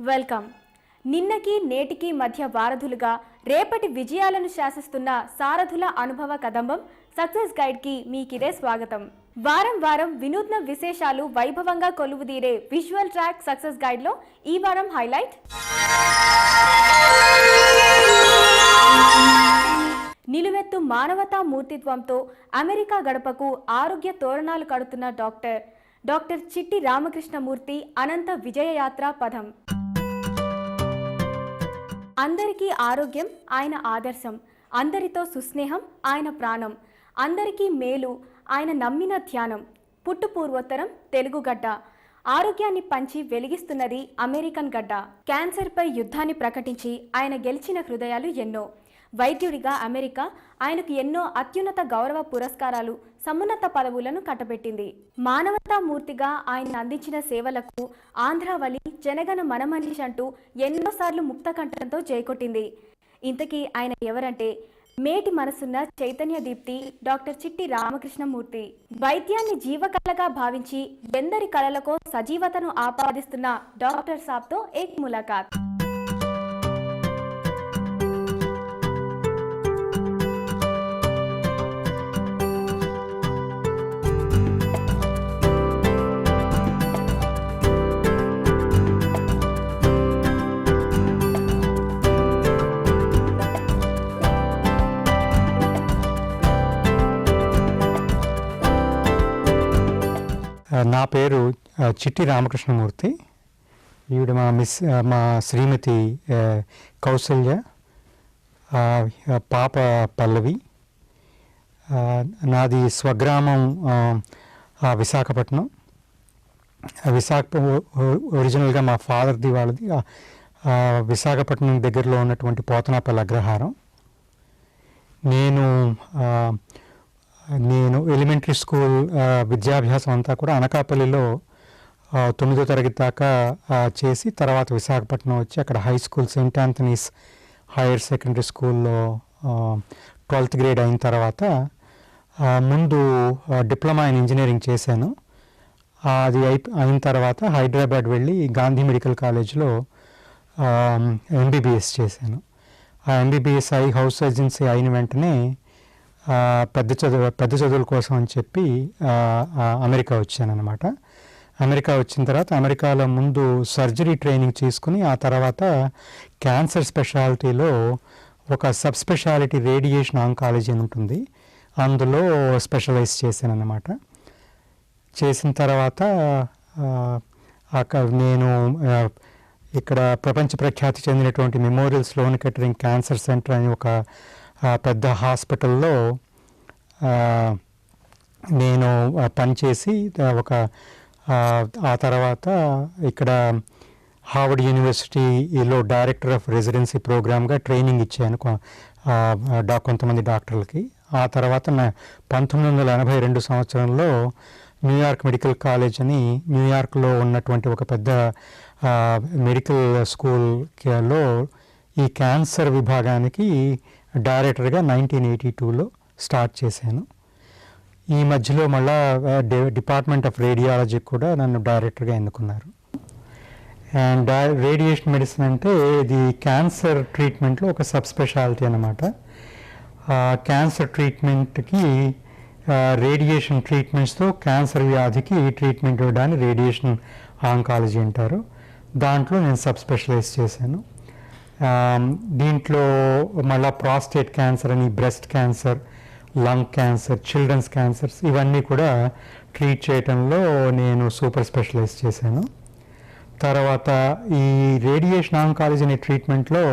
Welcome. నిన్నకి నేటికి మధ్య వారధులుగా రేపటి విజయాలను శాసిస్తున్న సారథుల అనుభవ కదంబం సక్సెస్ గైడ్కి మీకిదే స్వాగతం. వారం వారం వినూత్న విశేషాలు వైభవంగా కొలువుదీరే విజువల్ ట్రాక్ సక్సెస్ గైడ్లో ఈ వారం హైలైట్ నిలువెత్తు మానవతా మూర్తిత్వంతో అమెరికా గడపకు ఆరోగ్య తోరణాలు కడుతున్న డాక్టర్ చిట్టి రామకృష్ణమూర్తి అనంత విజయయాత్ర పదం. అందరికీ ఆరోగ్యం ఆయన ఆదర్శం, అందరితో సుస్నేహం ఆయన ప్రాణం, అందరికీ మేలు ఆయన నమ్మిన ధ్యానం. పుట్టుపూర్వోత్తరం తెలుగు గడ్డ, ఆరోగ్యాన్ని పంచి వెలిగిస్తున్నది అమెరికన్ గడ్డ. క్యాన్సర్పై యుద్ధాన్ని ప్రకటించి ఆయన గెలిచిన హృదయాలు ఎన్నో. వైద్యుడిగా అమెరికా ఆయనకు ఎన్నో అత్యున్నత గౌరవ పురస్కారాలు, సమున్నత పదవులను కట్టబెట్టింది. మానవతామూర్తిగా ఆయన అందించిన సేవలకు ఆంధ్రావళి జనగణ మనమనిషి అంటూ ఎన్నోసార్లు ముక్తకంఠంతో జైకొట్టింది. ఇంతకీ ఆయన ఎవరంటే మేటి మనసున్న చైతన్య దీప్తి డాక్టర్ చిట్టి రామకృష్ణమూర్తి. వైద్యాన్ని జీవకళగా భావించి ఎందరి కళలకో సజీవతను ఆపాదిస్తున్న డాక్టర్ సాబ్తో ఏక్ ములాకాత్. నా పేరు చిట్టి రామకృష్ణమూర్తి. ఈవిడ మా శ్రీమతి కౌసల్య, పాప పల్లవి. నాది స్వగ్రామం విశాఖపట్నం. ఒరిజినల్గా మా ఫాదర్ది వాళ్ళది విశాఖపట్నం దగ్గరలో ఉన్నటువంటి పోతనాపల్లి అగ్రహారం. నేను ఎలిమెంటరీ స్కూల్ విద్యాభ్యాసం అంతా కూడా అనకాపల్లిలో 9వ తరగతి దాకా చేసి తర్వాత విశాఖపట్నం వచ్చి అక్కడ high school Saint Anthony's higher secondary స్కూల్లో 12th గ్రేడ్ అయిన తర్వాత ముందు డిప్లొమా ఇన్ ఇంజనీరింగ్ చేశాను. అది అయిన తర్వాత హైదరాబాద్ వెళ్ళి గాంధీ మెడికల్ కాలేజ్లో ఎంబీబీఎస్ చేశాను. ఆ ఎంబీబీఎస్ హౌస్ సర్జన్సీ అయిన వెంటనే పెద్ద చదువుల కోసం అని చెప్పి అమెరికా వచ్చానన్నమాట. అమెరికా వచ్చిన తర్వాత అమెరికాలో ముందు సర్జరీ ట్రైనింగ్ తీసుకుని ఆ తర్వాత క్యాన్సర్ స్పెషాలిటీలో ఒక సబ్ స్పెషాలిటీ రేడియేషన్ ఆంకాలజీ అని ఉంటుంది, అందులో స్పెషలైజ్ చేశానన్నమాట. చేసిన తర్వాత నేను ఇక్కడ ప్రపంచ ప్రఖ్యాతి చెందినటువంటి memorial Sloane Kettering cancer centre అని ఒక పెద్ద హాస్పిటల్లో నేను పనిచేసి ఆ తర్వాత ఇక్కడ హార్వర్డ్ యూనివర్సిటీలో డైరెక్టర్ ఆఫ్ రెసిడెన్సీ ప్రోగ్రామ్గా ట్రైనింగ్ ఇచ్చాను కొంతమంది డాక్టర్లకి. ఆ తర్వాత 1982 సంవత్సరంలో న్యూయార్క్ మెడికల్ కాలేజ్ అని న్యూయార్క్లో ఉన్నటువంటి ఒక పెద్ద మెడికల్ స్కూల్లో ఈ క్యాన్సర్ విభాగానికి డైరెక్టర్గా 1982లో స్టార్ట్ చేశాను. ఈ మధ్యలో మళ్ళా డిపార్ట్మెంట్ ఆఫ్ రేడియాలజీకి కూడా నన్ను డైరెక్టర్గా ఎన్నుకున్నారు. అండ్ రేడియేషన్ మెడిసిన్ అంటే ఇది క్యాన్సర్ ట్రీట్మెంట్లో ఒక సబ్ స్పెషాలిటీ అన్నమాట. క్యాన్సర్ ట్రీట్మెంట్కి రేడియేషన్ ట్రీట్మెంట్స్తో క్యాన్సర్ వ్యాధికి ట్రీట్మెంట్ ఇవ్వడాన్ని రేడియేషన్ ఆంకాలజీ అంటారు. దాంట్లో నేను సబ్ స్పెషలైజ్ చేశాను. దీంట్లో మళ్ళీ ప్రాస్టేట్ క్యాన్సర్ అని, breast cancer, lung cancer, children's cancers ఇవన్నీ కూడా ట్రీట్ చేయటంలో నేను సూపర్ స్పెషలైజ్ చేశాను. తర్వాత ఈ రేడియేషన్ ఆంకాలజీ అనే ట్రీట్మెంట్లో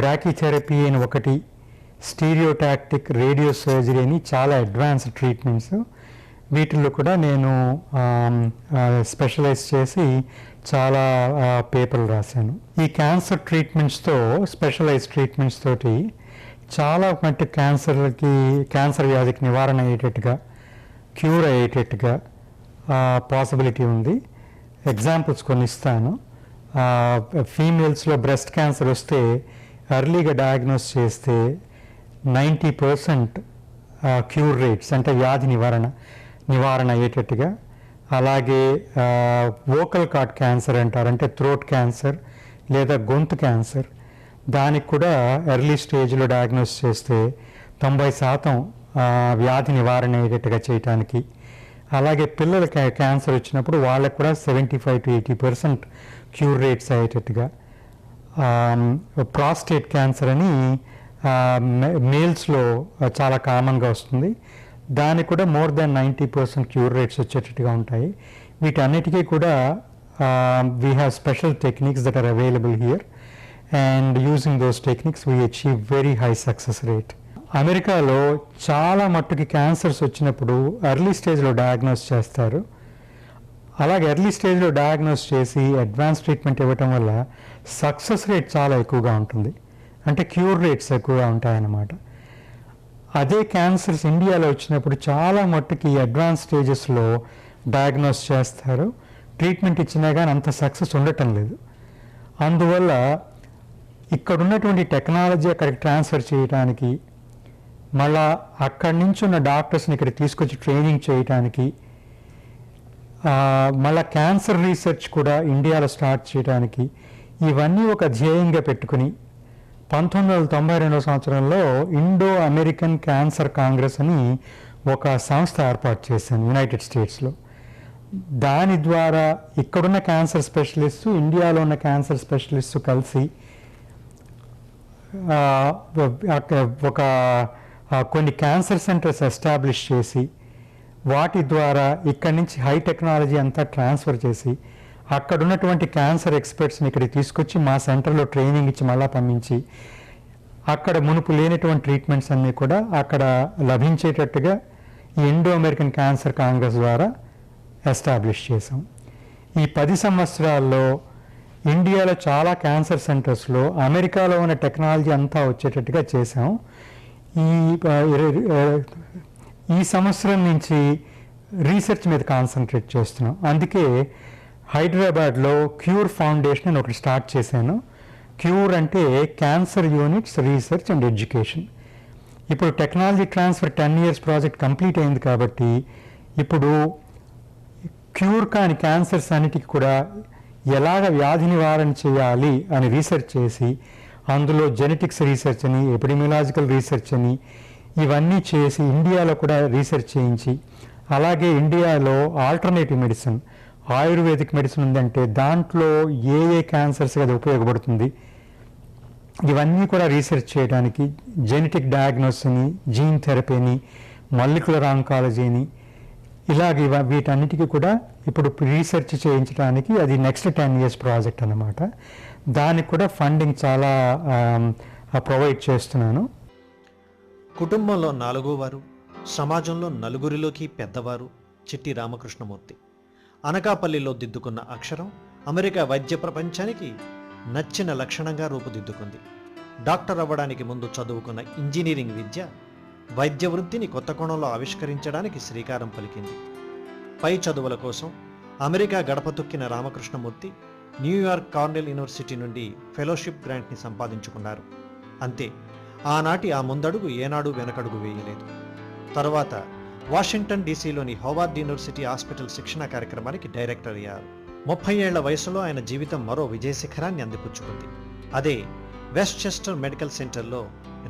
బ్రాకీథెరపీ అని ఒకటి, స్టీరియోటాక్టిక్ రేడియో సర్జరీ అని చాలా అడ్వాన్స్డ్ ట్రీట్మెంట్స్, వీటిల్లో కూడా నేను స్పెషలైజ్ చేసి చాలా పేపర్లు రాశాను. ఈ క్యాన్సర్ ట్రీట్మెంట్స్తో, స్పెషలైజ్ ట్రీట్మెంట్స్ తోటి చాలా మట్టి క్యాన్సర్ వ్యాధికి నివారణ అయ్యేటట్టుగా, క్యూర్ అయ్యేటట్టుగా పాసిబిలిటీ ఉంది. ఎగ్జాంపుల్స్ కొన్ని ఇస్తాను. ఫీమేల్స్లో బ్రెస్ట్ క్యాన్సర్ వస్తే ఎర్లీగా డయాగ్నోస్ చేస్తే 90% క్యూర్ రేట్స్, అంటే వ్యాధి నివారణ అయ్యేటట్టుగా. అలాగే వోకల్ కార్డ్ క్యాన్సర్ అంటారు, అంటే థ్రోట్ క్యాన్సర్, లేదా గొంతు క్యాన్సర్, దానికి కూడా ఎర్లీ స్టేజ్లో డయాగ్నోస్ చేస్తే 90% వ్యాధి నివారణ అయ్యేటట్టుగా చేయటానికి, అలాగే పిల్లల క్యాన్సర్ వచ్చినప్పుడు వాళ్ళకు కూడా 75 to 80% క్యూర్ రేట్స్ అయ్యేటట్టుగా, ప్రాస్టేట్ క్యాన్సర్ అని మేల్స్లో చాలా కామన్గా వస్తుంది, దానికి కూడా మోర్ దాన్ 90% క్యూర్ రేట్స్ వచ్చేటట్టుగా ఉంటాయి. వీటన్నిటికీ కూడా we have special techniques that are available here, and using those techniques we achieve very high success rate. అమెరికాలో చాలా మట్టుకి క్యాన్సర్స్ వచ్చినప్పుడు ఎర్లీ స్టేజ్లో డయాగ్నోస్ చేస్తారు. అలాగే ఎర్లీ స్టేజ్లో డయాగ్నోస్ చేసి అడ్వాన్స్ ట్రీట్మెంట్ ఇవ్వటం వల్ల సక్సెస్ రేట్ చాలా ఎక్కువగా ఉంటుంది, అంటే క్యూర్ రేట్స్ ఎక్కువగా ఉంటాయన్నమాట. అదే క్యాన్సర్స్ ఇండియాలో వచ్చినప్పుడు చాలా మట్టుకి అడ్వాన్స్ స్టేజెస్లో డయాగ్నోస్ చేస్తారు, ట్రీట్మెంట్ ఇచ్చినా కానీ అంత సక్సెస్ ఉండటం లేదు. అందువల్ల ఇక్కడ ఉన్నటువంటి టెక్నాలజీ అక్కడికి ట్రాన్స్ఫర్ చేయడానికి, మళ్ళా అక్కడి నుంచి ఉన్న డాక్టర్స్ని ఇక్కడ తీసుకొచ్చి ట్రైనింగ్ చేయడానికి, మళ్ళా క్యాన్సర్ రీసెర్చ్ కూడా ఇండియాలో స్టార్ట్ చేయడానికి, ఇవన్నీ ఒక ధ్యేయంగా పెట్టుకుని 1992 సంవత్సరంలో ఇండో అమెరికన్ క్యాన్సర్ కాంగ్రెస్ అని ఒక సంస్థ ఏర్పాటు చేశాను యునైటెడ్ స్టేట్స్లో. దాని ద్వారా ఇక్కడున్న క్యాన్సర్ స్పెషలిస్టు, ఇండియాలో ఉన్న క్యాన్సర్ స్పెషలిస్టు కలిసి ఒక కొన్ని క్యాన్సర్ సెంటర్స్ ఎస్టాబ్లిష్ చేసి, వాటి ద్వారా ఇక్కడి నుంచి హై టెక్నాలజీ అంతా ట్రాన్స్ఫర్ చేసి, అక్కడ ఉన్నటువంటి క్యాన్సర్ ఎక్స్పర్ట్స్ని ఇక్కడికి తీసుకొచ్చి మా సెంటర్లో ట్రైనింగ్ ఇచ్చి మళ్ళా పంపించి, అక్కడ మునుపు లేనటువంటి ట్రీట్మెంట్స్ అన్నీ కూడా అక్కడ లభించేటట్టుగా ఈ ఇండో అమెరికన్ క్యాన్సర్ కాంగ్రెస్ ద్వారా ఎస్టాబ్లిష్ చేసాం. ఈ 10 సంవత్సరాల్లో ఇండియాలో చాలా క్యాన్సర్ సెంటర్స్లో అమెరికాలో ఉన్న టెక్నాలజీ అంతా వచ్చేటట్టుగా చేసాం. ఈ సంవత్సరం నుంచి రీసెర్చ్ మీద కాన్సన్ట్రేట్ చేస్తున్నాం. అందుకే హైదరాబాద్లో క్యూర్ ఫౌండేషన్ అని ఒకటి స్టార్ట్ చేశాను. క్యూర్ అంటే cancer units research and education. ఇప్పుడు technology transfer 10 years project complete అయింది కాబట్టి ఇప్పుడు క్యూర్ కాని క్యాన్సర్స్ అన్నిటికీ కూడా ఎలాగ వ్యాధి నివారణ చేయాలి అని రీసెర్చ్ చేసి, అందులో జెనెటిక్స్ రీసెర్చ్ అని, ఎపిడెమియలాజికల్ రీసెర్చ్ అని ఇవన్నీ చేసి ఇండియాలో కూడా రీసెర్చ్ చేయించి, అలాగే ఇండియాలో ఆల్టర్నేటివ్ మెడిసిన్, ఆయుర్వేదిక్ మెడిసిన్ ఉందంటే దాంట్లో ఏ క్యాన్సర్స్కి అది ఉపయోగపడుతుంది, ఇవన్నీ కూడా రీసెర్చ్ చేయడానికి జెనెటిక్ డయాగ్నోసిస్ అని, జీన్ థెరపీని, మాలిక్యులర్ ఆంకాలజీని, ఇలాగ వీటన్నిటికీ కూడా ఇప్పుడు రీసెర్చ్ చేయించడానికి అది నెక్స్ట్ 10 years ప్రాజెక్ట్ అన్నమాట. దానికి కూడా ఫండింగ్ చాలా ప్రొవైడ్ చేస్తున్నాను. కుటుంబంలో 4వ వారు, సమాజంలో నలుగురిలోకి పెద్దవారు చిట్టి రామకృష్ణమూర్తి. అనకాపల్లిలో దిద్దుకున్న అక్షరం అమెరికా వైద్య ప్రపంచానికి నచ్చిన లక్షణంగా రూపుదిద్దుకుంది. డాక్టర్ అవ్వడానికి ముందు చదువుకున్న ఇంజనీరింగ్ విద్య వైద్య వృత్తిని కొత్త కోణంలో ఆవిష్కరించడానికి శ్రీకారం పలికింది. పై చదువుల కోసం అమెరికా గడప తొక్కిన రామకృష్ణమూర్తి న్యూయార్క్ కార్నెల్ యూనివర్సిటీ నుండి ఫెలోషిప్ గ్రాంట్ని సంపాదించుకున్నారు. అంతే, ఆనాటి ఆ ముందడుగు ఏనాడు వెనకడుగు వేయలేదు. తరువాత వాషింగ్టన్ డీసీలోని హోవార్డ్ యూనివర్సిటీ హాస్పిటల్ శిక్షణ కార్యక్రమానికి డైరెక్టర్ అయ్యారు. 30 ఏళ్ల వయసులో ఆయన జీవితం మరో విజయశిఖరాన్ని అందిపుచ్చుకుంది. అదే వెస్ట్చెస్టర్ మెడికల్ సెంటర్లో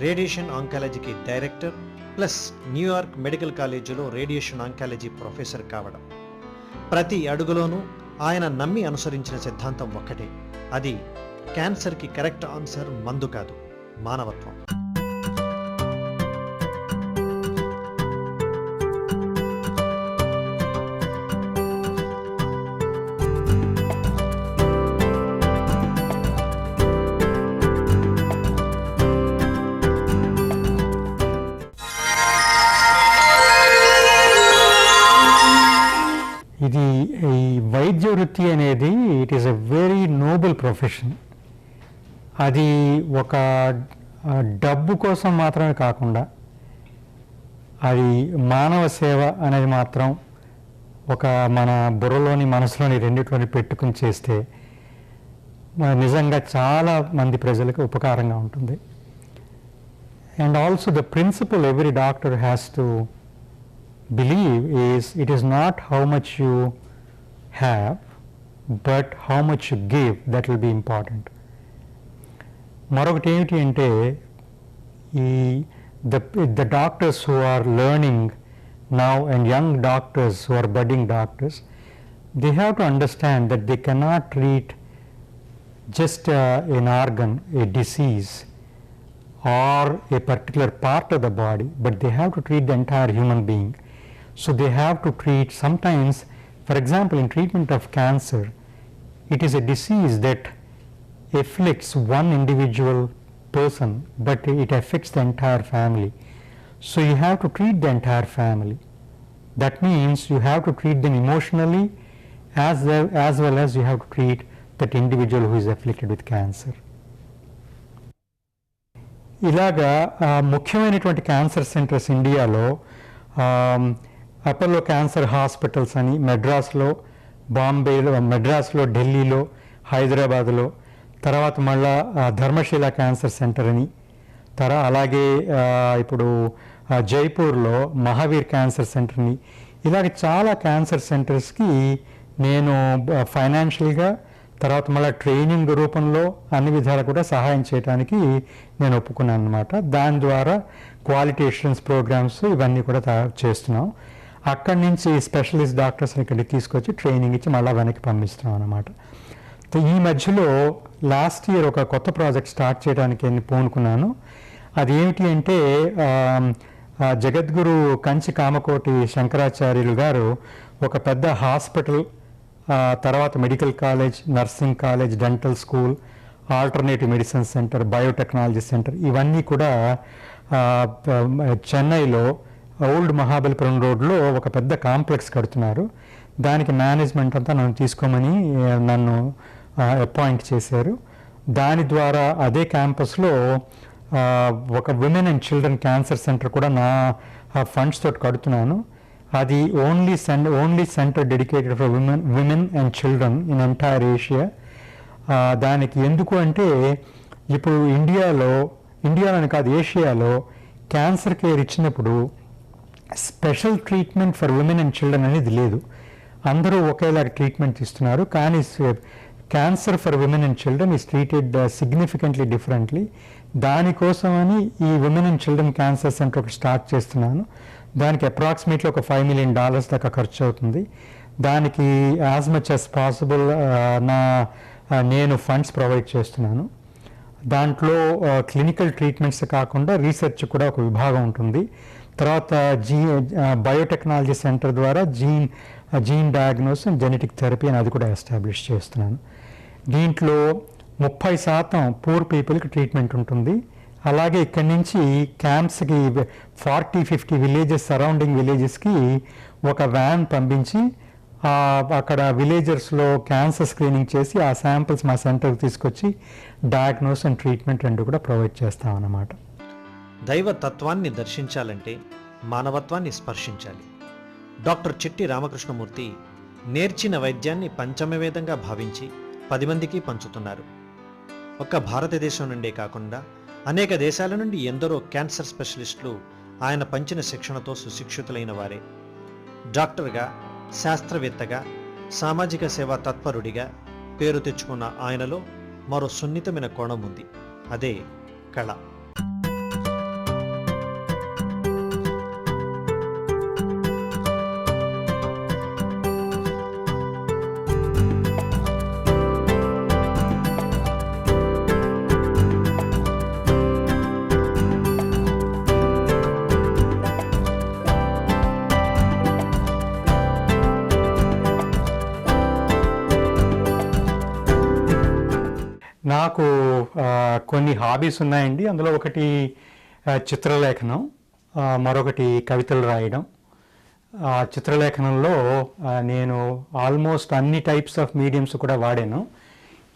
రేడియేషన్ ఆంకాలజీకి డైరెక్టర్ ప్లస్ న్యూయార్క్ మెడికల్ కాలేజీలో రేడియేషన్ ఆంకాలజీ ప్రొఫెసర్ కావడం. ప్రతి అడుగులోనూ ఆయన నమ్మి అనుసరించిన సిద్ధాంతం ఒక్కటే, అది క్యాన్సర్కి కరెక్ట్ ఆన్సర్ మందు కాదు, మానవత్వం. ఇది ఈ వైద్య వృత్తి అనేది it is a very Nobel profession. అది ఒక డబ్బు కోసం మాత్రమే కాకుండా అది మానవ సేవ అనేది మాత్రం ఒక మన బుర్రలోని మనసులోని రెండిట్లోని పెట్టుకుని చేస్తే నిజంగా చాలా మంది ప్రజలకు ఉపకారంగా ఉంటుంది. And also the principle every doctor has to believe is it is not how much you have but how much you give that will be important. మరొకటి ఏమిటి అంటే the doctors who are learning now and young doctors who are budding doctors, they have to understand that they cannot treat just an organ, a disease or a particular part of the body, but they have to treat the entire human being. So they have to treat, sometimes, for example, in treatment of cancer, it is a disease that afflicts one individual person, but it affects the entire family. So you have to treat the entire family. That means you have to treat them emotionally as well as you have to treat that individual who is afflicted with cancer. ఇలాగా ముఖ్యమైనటువంటి cancer centres ఇండియాలో Apollo cancer hospitals అని మెడ్రాస్లో, బాంబేలో, మెడ్రాస్లో, ఢిల్లీలో, హైదరాబాద్లో, తర్వాత మళ్ళా ధర్మశీల క్యాన్సర్ సెంటర్ అని, అలాగే ఇప్పుడు జైపూర్లో మహావీర్ క్యాన్సర్ సెంటర్ని, ఇలాగ చాలా క్యాన్సర్ సెంటర్స్కి నేను ఫైనాన్షియల్గా, తర్వాత మళ్ళీ ట్రైనింగ్ రూపంలో అన్ని విధాలు కూడా సహాయం చేయడానికి నేను ఒప్పుకున్నాను అనమాట. దాని ద్వారా క్వాలిటీ అష్యూరెన్స్ ప్రోగ్రామ్స్ ఇవన్నీ కూడా చేస్తున్నాం. అక్కడి నుంచి స్పెషలిస్ట్ డాక్టర్స్ని ఇక్కడికి తీసుకొచ్చి ట్రైనింగ్ ఇచ్చి మళ్ళీ వెనక్కి పంపిస్తున్నాం అనమాట. ఈ మధ్యలో లాస్ట్ ఇయర్ ఒక కొత్త ప్రాజెక్ట్ స్టార్ట్ చేయడానికి నేను పూనుకున్నాను. అదేమిటి అంటే జగద్గురు కంచి కామకోటి శంకరాచార్యులు గారు ఒక పెద్ద హాస్పిటల్, తర్వాత medical college, nursing college, dental school, alternative medicine centre, biotechnology centre ఇవన్నీ కూడా చెన్నైలో ఓల్డ్ మహాబలిపురం రోడ్లో ఒక పెద్ద కాంప్లెక్స్ కడుతున్నారు. దానికి మేనేజ్మెంట్ అంతా నన్ను తీసుకోమని నన్ను అపాయింట్ చేశారు. దాని ద్వారా అదే క్యాంపస్లో ఒక women and children cancer centre కూడా నా ఫండ్స్ తోటి కడుతున్నాను. అది only centre dedicated for women and children in entire Asia. దానికి ఎందుకు అంటే ఇప్పుడు ఇండియాలోనే కాదు, ఏషియాలో క్యాన్సర్ కేర్ ఇచ్చినప్పుడు special treatment for women and children అనేది లేదు. అందరూ ఒకేలాగా ట్రీట్మెంట్ ఇస్తున్నారు, కానీ cancer for women and children is treated significantly differently. దానికోసమని ఈ women and children cancer centre ఒకటి స్టార్ట్ చేస్తున్నాను. దానికి అప్రాక్సిమేట్లీ ఒక $5 million దాకా ఖర్చు అవుతుంది. దానికి యాజ్ మచ్ యాజ్ పాసిబుల్ నేను ఫండ్స్ ప్రొవైడ్ చేస్తున్నాను. దాంట్లో క్లినికల్ ట్రీట్మెంట్స్ కాకుండా రీసెర్చ్ కూడా ఒక విభాగం ఉంటుంది. తర్వాత బయోటెక్నాలజీ సెంటర్ ద్వారా gene diagnosis and genetic therapy అని అది కూడా ఎస్టాబ్లిష్ చేస్తున్నాను. దీంట్లో 30% పూర్ పీపుల్కి ట్రీట్మెంట్ ఉంటుంది. అలాగే ఇక్కడి నుంచి క్యాంప్స్కి 40-50 విలేజెస్, సరౌండింగ్ విలేజెస్కి ఒక వ్యాన్ పంపించి అక్కడ విలేజర్స్లో క్యాన్సర్ స్క్రీనింగ్ చేసి ఆ శాంపిల్స్ మా సెంటర్కి తీసుకొచ్చి డయాగ్నోస్ అండ్ ట్రీట్మెంట్ రెండు కూడా ప్రొవైడ్ చేస్తామన్నమాట. దైవ తత్వాన్ని దర్శించాలంటే మానవత్వాన్ని స్పర్శించాలి. డాక్టర్ చిట్టి రామకృష్ణమూర్తి నేర్చిన వైద్యాన్ని పంచమవేదంగా భావించి 10 మందికి పంచుతున్నారు. ఒక్క భారతదేశం నుండే కాకుండా అనేక దేశాల నుండి ఎందరో క్యాన్సర్ స్పెషలిస్టులు ఆయన పంచిన శిక్షణతో సుశిక్షితులైన వారే. డాక్టర్గా, శాస్త్రవేత్తగా, సామాజిక సేవా తత్పరుడిగా పేరు తెచ్చుకున్న ఆయనలో మరో సున్నితమైన కోణం ఉంది. అదే కళ. నాకు కొన్ని హాబీస్ ఉన్నాయండి. అందులో ఒకటి చిత్రలేఖనం, మరొకటి కవితలు రాయడం. చిత్రలేఖనంలో నేను ఆల్మోస్ట్ అన్ని టైప్స్ ఆఫ్ మీడియంస్ కూడా వాడాను.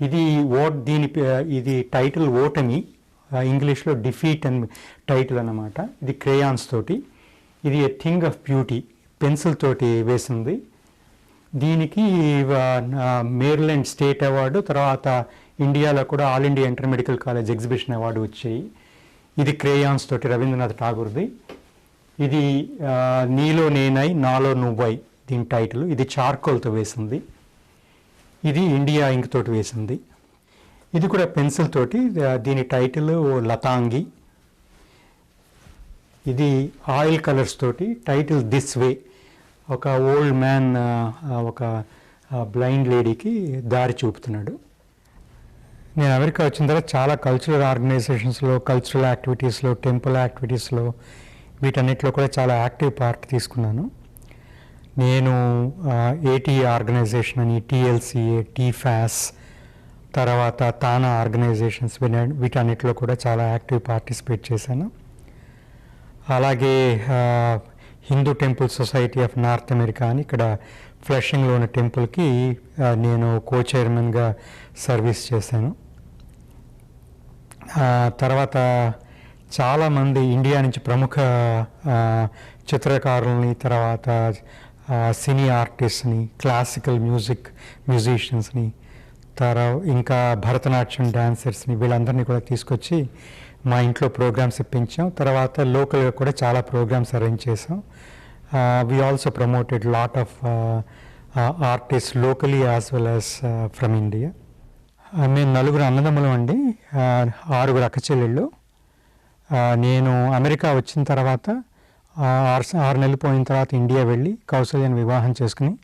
ఇది టైటిల్ ఓటమి, ఇంగ్లీష్లో డిఫీట్ అని టైటిల్ అన్నమాట. ఇది క్రేయాన్స్ తోటి. ఇది a thing of beauty, pencil తోటి వేసింది. దీనికి మేరీల్యాండ్ స్టేట్ అవార్డు, తర్వాత ఇండియాలో కూడా all India inter medical college exhibition award వచ్చాయి. ఇది క్రేయాన్స్ తోటి, రవీంద్రనాథ్ ఠాగూర్ది. ఇది నీలో నేనై నాలో నువ్వై దీని టైటిల్. ఇది చార్కోల్తో వేసింది. ఇది ఇండియా ఇంక్ తోటి వేసింది. ఇది కూడా పెన్సిల్ తోటి, దీని టైటిల్ లతాంగి. ఇది ఆయిల్ కలర్స్ తోటి, టైటిల్ దిస్ వే. ఒక ఓల్డ్ మ్యాన్ ఒక బ్లైండ్ లేడీకి దారి చూపుతున్నాడు. నేను అమెరికా వచ్చిన తర్వాత చాలా కల్చరల్ ఆర్గనైజేషన్స్లో, కల్చరల్ యాక్టివిటీస్లో, టెంపుల్ యాక్టివిటీస్లో, వీటన్నిటిలో కూడా చాలా యాక్టివ్ పార్ట్ తీసుకున్నాను. నేను ఏటీ ఆర్గనైజేషన్ అని, టీఎల్సీఏ, టీఫాస్, తర్వాత తానా ఆర్గనైజేషన్స్, వీటన్నిటిలో కూడా చాలా యాక్టివ్ పార్టిసిపేట్ చేశాను. అలాగే Hindu temple society of north America అని ఇక్కడ ఫ్లషింగ్లో ఉన్న టెంపుల్కి నేను కో చైర్మన్గా సర్వీస్ చేశాను. తర్వాత చాలామంది ఇండియా నుంచి ప్రముఖ చిత్రకారులని, తర్వాత సినీ ఆర్టిస్ట్ని, క్లాసికల్ మ్యూజిషియన్స్ని, ఇంకా భరతనాట్యం డాన్సర్స్ని, వీళ్ళందరినీ కూడా తీసుకొచ్చి మా ఇంట్లో ప్రోగ్రామ్స్ ఇప్పించాం. తర్వాత లోకల్గా కూడా చాలా ప్రోగ్రామ్స్ అరేంజ్ చేసాం. We also promoted lot of artist locally as well as from India. మేము 4 అన్నదమ్ములం అండి, 6 అక్క చెల్లెళ్ళు. నేను అమెరికా వచ్చిన తర్వాత 6 నెలలు పోయిన తర్వాత ఇండియా వెళ్ళి కౌసల్యని వివాహం చేసుకుని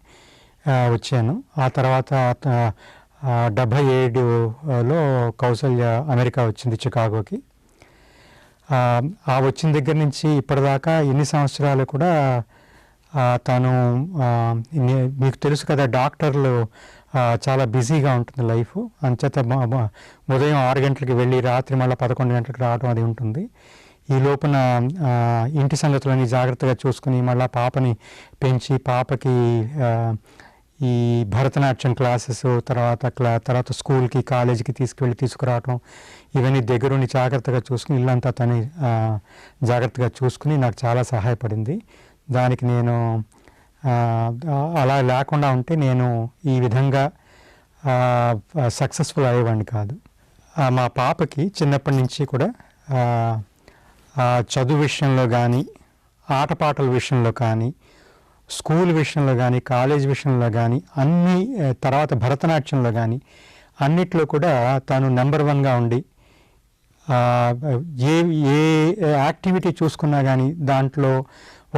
వచ్చాను. ఆ తర్వాత 77లో కౌసల్య అమెరికా వచ్చింది, చికాగోకి. ఆ వచ్చిన దగ్గర నుంచి ఇప్పటిదాకా ఎన్ని సంవత్సరాలు కూడా తను, మీకు తెలుసు కదా, డాక్టర్లు చాలా బిజీగా ఉంటుంది లైఫ్. అంచేత ఉదయం 6 గంటలకి వెళ్ళి రాత్రి మళ్ళీ 11 గంటలకు రావడం అది ఉంటుంది. ఈ లోపున ఇంటి సంగతులని జాగ్రత్తగా చూసుకుని మళ్ళీ పాపని పెంచి, పాపకి ఈ భరతనాట్యం క్లాసెస్, తర్వాత స్కూల్కి, కాలేజీకి తీసుకురావటం, ఇవన్నీ దగ్గరుండి జాగ్రత్తగా చూసుకుని, ఇల్లంతా తను జాగ్రత్తగా చూసుకుని నాకు చాలా సహాయపడింది. దానికి నేను అలా లేకుండా ఉంటే నేను ఈ విధంగా సక్సెస్ఫుల్ అయ్యేవాడిని కాదు. మా పాపకి చిన్నప్పటి నుంచి కూడా చదువు విషయంలో కానీ, ఆటపాటల విషయంలో కానీ, స్కూల్ విషయంలో కానీ, కాలేజ్ విషయంలో కానీ, అన్ని, తర్వాత భరతనాట్యంలో కానీ, అన్నిట్లో కూడా తను నెంబర్ 1గా ఉండి, ఏ యాక్టివిటీ చూసుకున్నా కానీ దాంట్లో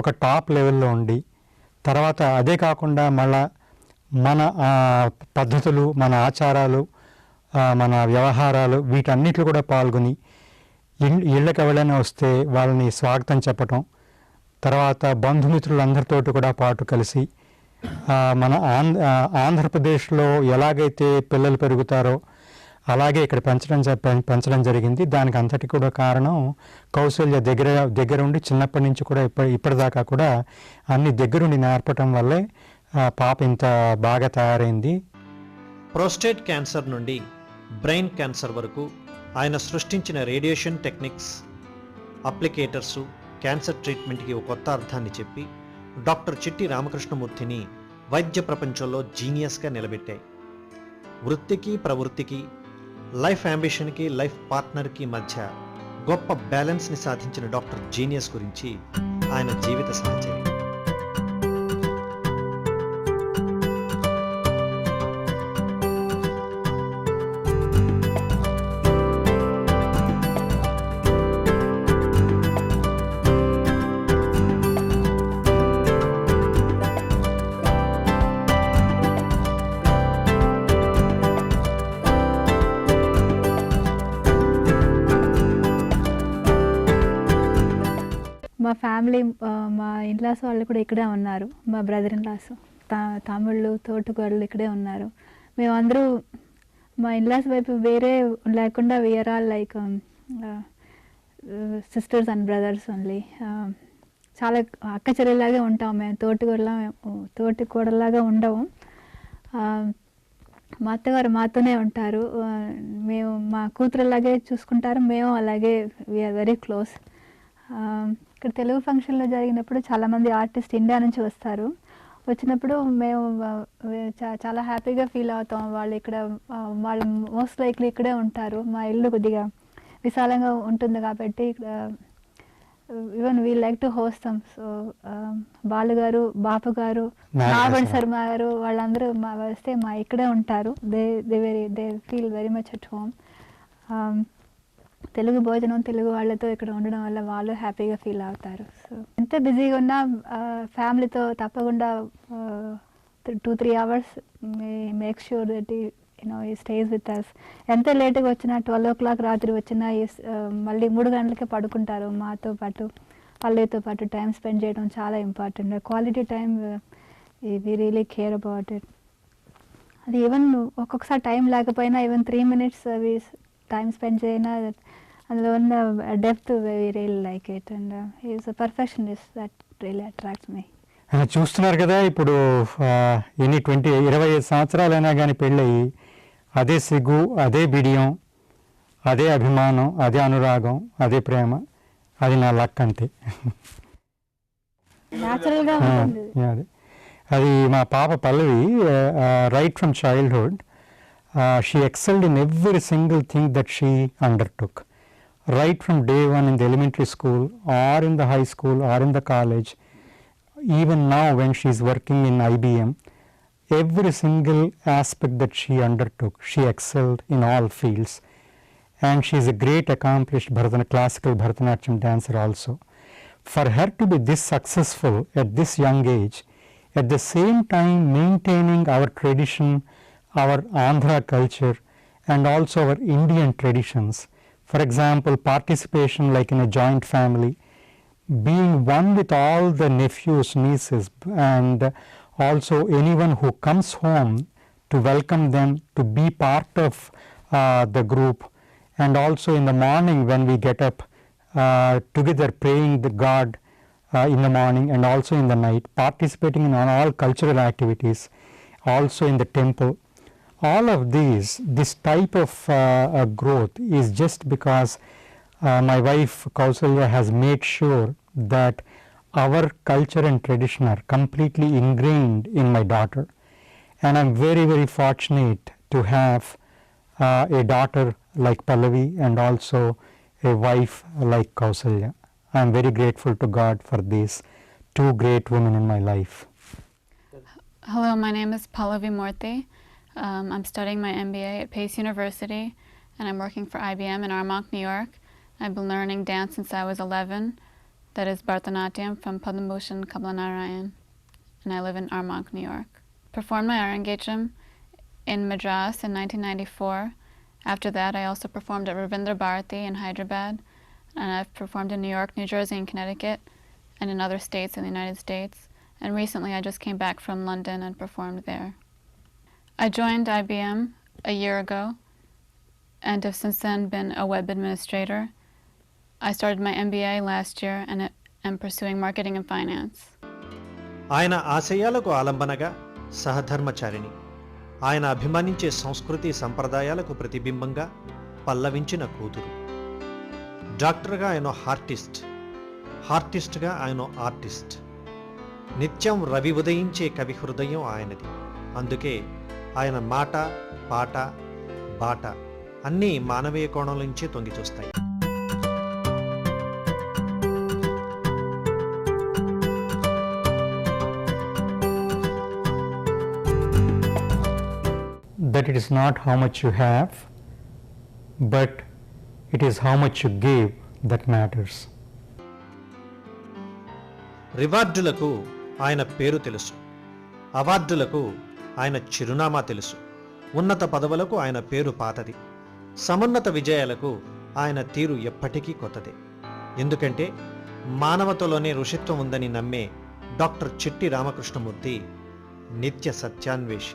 ఒక టాప్ లెవెల్లో ఉండి, తర్వాత అదే కాకుండా మళ్ళా మన పద్ధతులు, మన ఆచారాలు, మన వ్యవహారాలు, వీటన్నిటిలో కూడా పాల్గొని, ఇళ్ళకి ఎవరైనా వస్తే వాళ్ళని స్వాగతం చెప్పటం, తర్వాత బంధుమిత్రులందరితోటి కూడా పాటు కలిసి మన ఆంధ్రప్రదేశ్లో ఎలాగైతే పిల్లలు పెరుగుతారో అలాగే ఇక్కడ పెంచడం జరిగింది. దానికి అంతటి కూడా కారణం కౌశల్య దగ్గర ఉండి చిన్నప్పటి నుంచి కూడా ఇప్పటిదాకా కూడా అన్ని దగ్గరుండి నేర్పటం వల్లే పాప ఇంత బాగా తయారైంది. ప్రోస్టేట్ క్యాన్సర్ నుండి బ్రెయిన్ క్యాన్సర్ వరకు ఆయన సృష్టించిన రేడియేషన్ టెక్నిక్స్, అప్లికేటర్సు క్యాన్సర్ ట్రీట్మెంట్కి ఒక కొత్త అర్థాన్ని చెప్పి డాక్టర్ చిట్టి రామకృష్ణమూర్తిని వైద్య ప్రపంచంలో జీనియస్గా నిలబెట్టాయి. వృత్తికి, ప్రవృత్తికి, లైఫ్ అంబిషన్కి, లైఫ్ పార్ట్నర్కి మధ్య గొప్ప బ్యాలెన్స్ని సాధించిన డాక్టర్ జీనియస్ గురించి ఆయన జీవిత సహచరి. మా ఫ్యామిలీ, మా ఇన్లాస్ వాళ్ళు కూడా ఇక్కడే ఉన్నారు. మా బ్రదర్ ఇన్లాస్, తమిళ్ళు, తోటకోడలు ఇక్కడే ఉన్నారు. మేమందరూ మా ఇన్లాస్ వైపు వేరే లేకుండా we are all like sisters and brothers only. చాలా అక్క చెల్లెలాగే ఉంటాం మేము, తోటికోడలాగా ఉండము. మా అత్తగారు మాతోనే ఉంటారు, మేము మా కూతురులాగే చూసుకుంటారు, మేము అలాగే వీఆర్ వెరీ క్లోజ్. ఇక్కడ తెలుగు ఫంక్షన్లో జరిగినప్పుడు చాలామంది ఆర్టిస్ట్ ఇండియా నుంచి వస్తారు. వచ్చినప్పుడు మేము చాలా హ్యాపీగా ఫీల్ అవుతాం. వాళ్ళు మోస్ట్ లైక్లీ ఇక్కడే ఉంటారు. మా ఇల్లు కొద్దిగా విశాలంగా ఉంటుంది కాబట్టి ఇక్కడ even we like to host them. So Balu garu, Bapu గారు, నాగన్ శర్మ గారు వాళ్ళందరూ వస్తే మా ఇక్కడే ఉంటారు. They feel very much at home. Telugu భోజనం తెలుగు వాళ్ళతో ఇక్కడ ఉండడం వల్ల వాళ్ళు హ్యాపీగా ఫీల్ అవుతారు. సో ఎంత బిజీగా ఉన్నా ఫ్యామిలీతో తప్పకుండా 2-3 hours మేక్ ష్యూర్ దట్ ఈ స్టేస్ విత్ అస్. ఎంత లేట్గా వచ్చినా 12 o'clock రాత్రి వచ్చినా మళ్ళీ 3 గంటలకే పడుకుంటారు మాతో పాటు. వాళ్ళతో పాటు టైం స్పెండ్ చేయడం చాలా important. Quality time we really care about it. అది ఈవెన్ ఒక్కొక్కసారి టైం లేకపోయినా ఈవెన్ 3 minutes టైం స్పెండ్ చేయనా అందులో ఉన్న depth we real like it. And he is a perfectionist that really attracts me. చూస్తున్నారు కదా, ఇప్పుడు ఎన్ని 25 సంవత్సరాలైనా కానీ పెళ్ళయి అదే సిగ్గు, అదే బిడియం, అదే అభిమానం, అదే అనురాగం, అదే ప్రేమ. అది నా లక్ అంతే. న్యాచురల్గా ఉంటుంది. అది మా పాప Pallavi right from childhood she excelled in every single thing that she undertook. Right from day one in the elementary school or in the high school or in the college, even now when she is working in IBM, every single aspect that she undertook, she excelled in all fields. And she is a great accomplished classical Bharatanatyam dancer also. For her to be this successful at this young age, at the same time maintaining our tradition, our Andhra culture and also our Indian traditions. For example, participation like in a joint family, being one with all the nephews, nieces, and also anyone who comes home to welcome them, to be part of the group, and also in the morning when we get up together praying the God in the morning and also in the night, participating in all cultural activities, also in the temple. All of this type of growth is just because my wife Kausalya has made sure that our culture and tradition are completely ingrained in my daughter. And I'm very, very fortunate to have a daughter like Pallavi and also a wife like Kausalya. I'm very grateful to God for these 2 great women in my life. Hello, my name is Pallavi Murthy. I'm studying my MBA at Pace University, and I'm working for IBM in Armonk, New York. I've been learning dance since I was 11, that is Bharatanatyam from Padmabhushan Kamlanarayan, and I live in Armonk, New York. Performed my Arangacham in Madras in 1994. After that, I also performed at Ravindra Bharati in Hyderabad, and I've performed in New York, New Jersey, and Connecticut, and in other states in the United States. And recently, I just came back from London and performed there. I joined IBM a year ago and have since then been a web administrator. I started my MBA last year and am pursuing marketing and finance. ఆయన ఆశయాలకు ఆలంబనగా సహధర్మచారిణి, ఆయన అభిమానించే సంస్కృతి సంప్రదాయాలకు ప్రతిబింబంగా పల్లవించిన కూతురు. డాక్టర్గా ఆయన హార్టిస్ట్గా ఆయన ఆర్టిస్ట్. నిత్యం రవి ఉదయించే కవి హృదయం ఆయనది. అందుకే ఆయన మాట, పాట, బాట అన్నీ మానవీయ కోణం నుంచి తొంగి చూస్తాయి. That it is not how much you have, but it is how much you give that matters. రివార్డులకు ఆయన పేరు తెలుసు, అవార్డులకు ఆయన చిరునామా తెలుసు, ఉన్నత పదవులకు ఆయన పేరు పాతది, సమున్నత విజయాలకు ఆయన తీరు ఎప్పటికీ కొత్తదే. ఎందుకంటే మానవతలోనే ఋషిత్వం ఉందని నమ్మే డాక్టర్ చిట్టి రామకృష్ణమూర్తి నిత్య సత్యాన్వేషి.